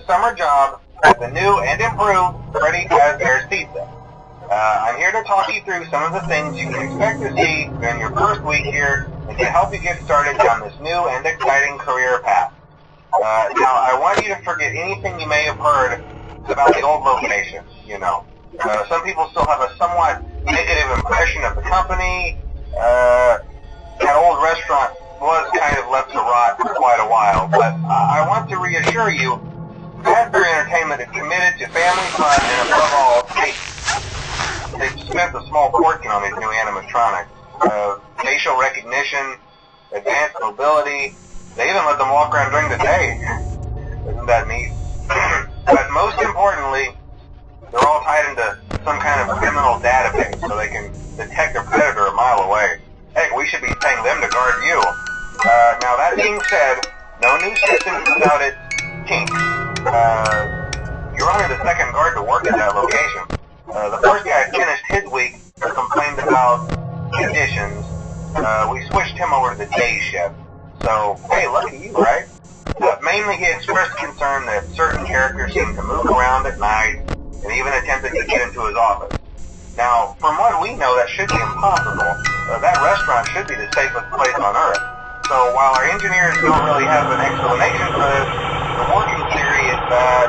summer job at the new and improved Freddy Fazbears Pizza. I'm here to talk you through some of the things you can expect to see during your first week here and to help you get started down this new and exciting career path. Now, I want you to forget anything you may have heard about the old location, you know. Some people still have a somewhat negative impression of the company. That old restaurant was kind of left to rot for quite a while, but I want to reassure you, Fazbear Entertainment is committed to family fun and above all, they've spent a small fortune on these new animatronics. Facial recognition, advanced mobility, they even let them walk around during the day. Isn't that neat? But most importantly, they're all tied into some kind of criminal database so they can detect a predator a mile away. Heck, we should be paying them to guard you. Now that being said, no new system without its kinks. You're only the second guard to work at that location. The first guy finished his week and complained about conditions. We switched him over to the day shift. So, hey, look at you, right? Mainly he expressed concern that certain characters seemed to move around at night and even attempted to get into his office. Now, from what we know, that should be impossible. That restaurant should be the safest place on Earth. So while our engineers don't really have an explanation for this, the working theory is that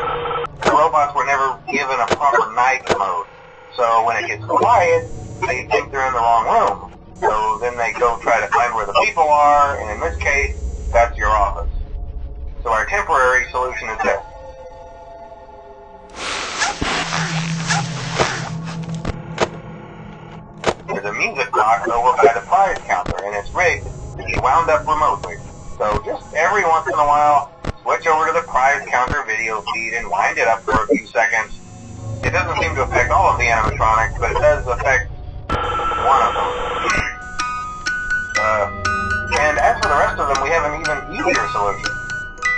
the robots were never given a proper night mode. So when it gets quiet, they think they're in the wrong room. So then they go try to find where the people are, and in this case, that's your office. So our temporary solution is this. There's a music box over by the prize counter, and it's rigged to be wound up remotely. So just every once in a while, switch over to the prize counter video feed and wind it up for a few seconds. It doesn't seem to affect all of the animatronics, but it does affect one of them. And as for the rest of them, we have an even easier solution.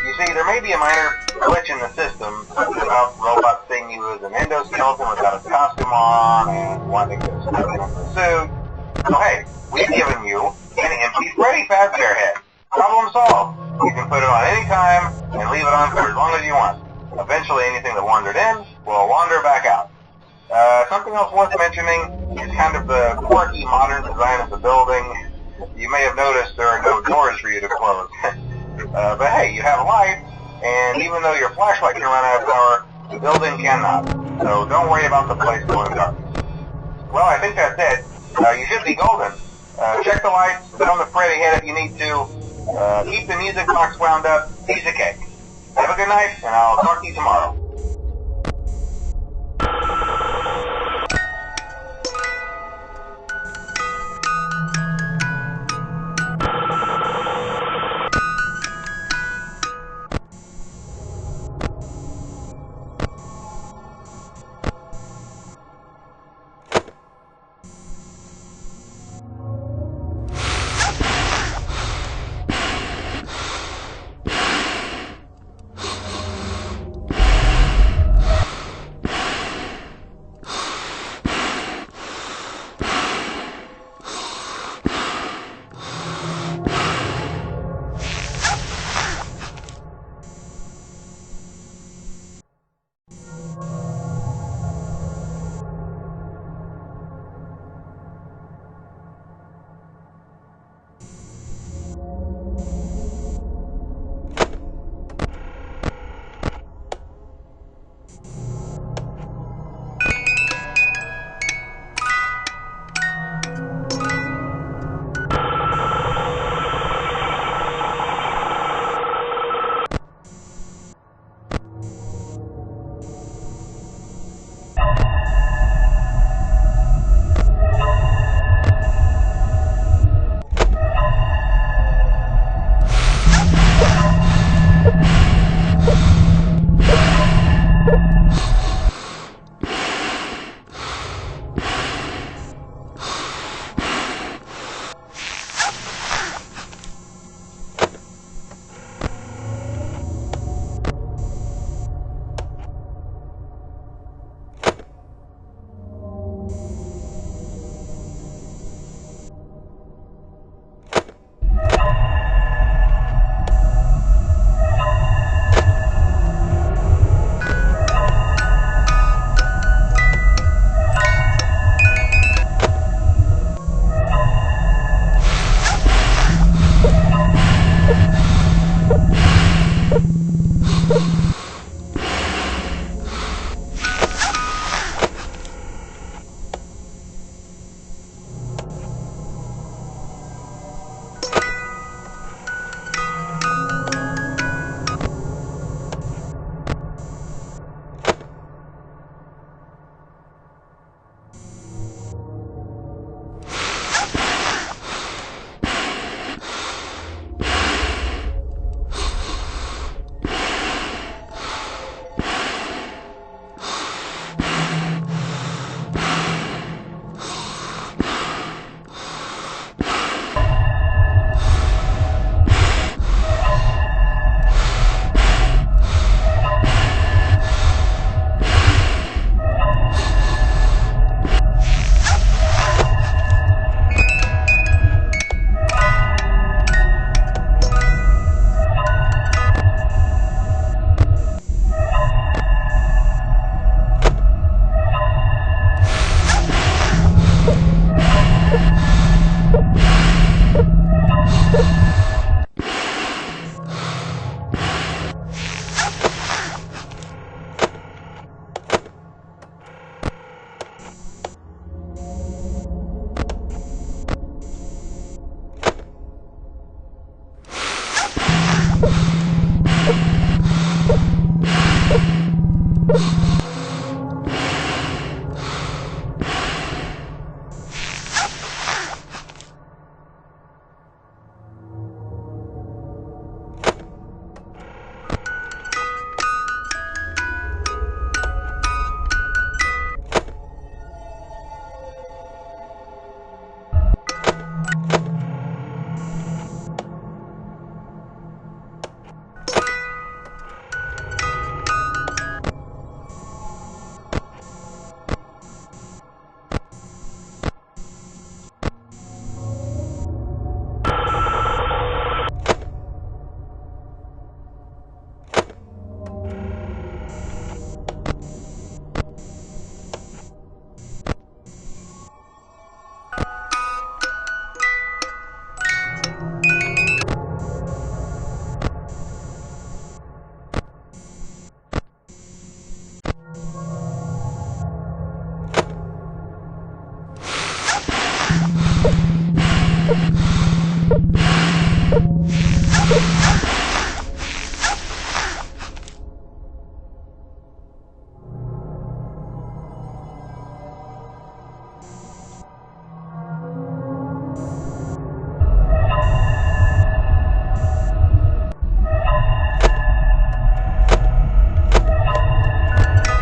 You see, there may be a minor glitch in the system, something about robots seeing you as an endoskeleton without a costume on and wanting to stuff in the suit. So hey, we've given you an empty Freddy Fazbear head. Problem solved. You can put it on any time and leave it on for as long as you want. Eventually anything that wandered in will wander back out. Something else worth mentioning is kind of the quirky modern design of the building. You may have noticed there are no doors for you to close. But hey, you have lights, and even though your flashlight can run out of power, the building cannot. So don't worry about the place going dark. Well, I think that's it. You should be golden. Check the lights, film the Freddy head if you need to. Keep the music box wound up. Piece of cake. Have a good night, and I'll talk to you tomorrow.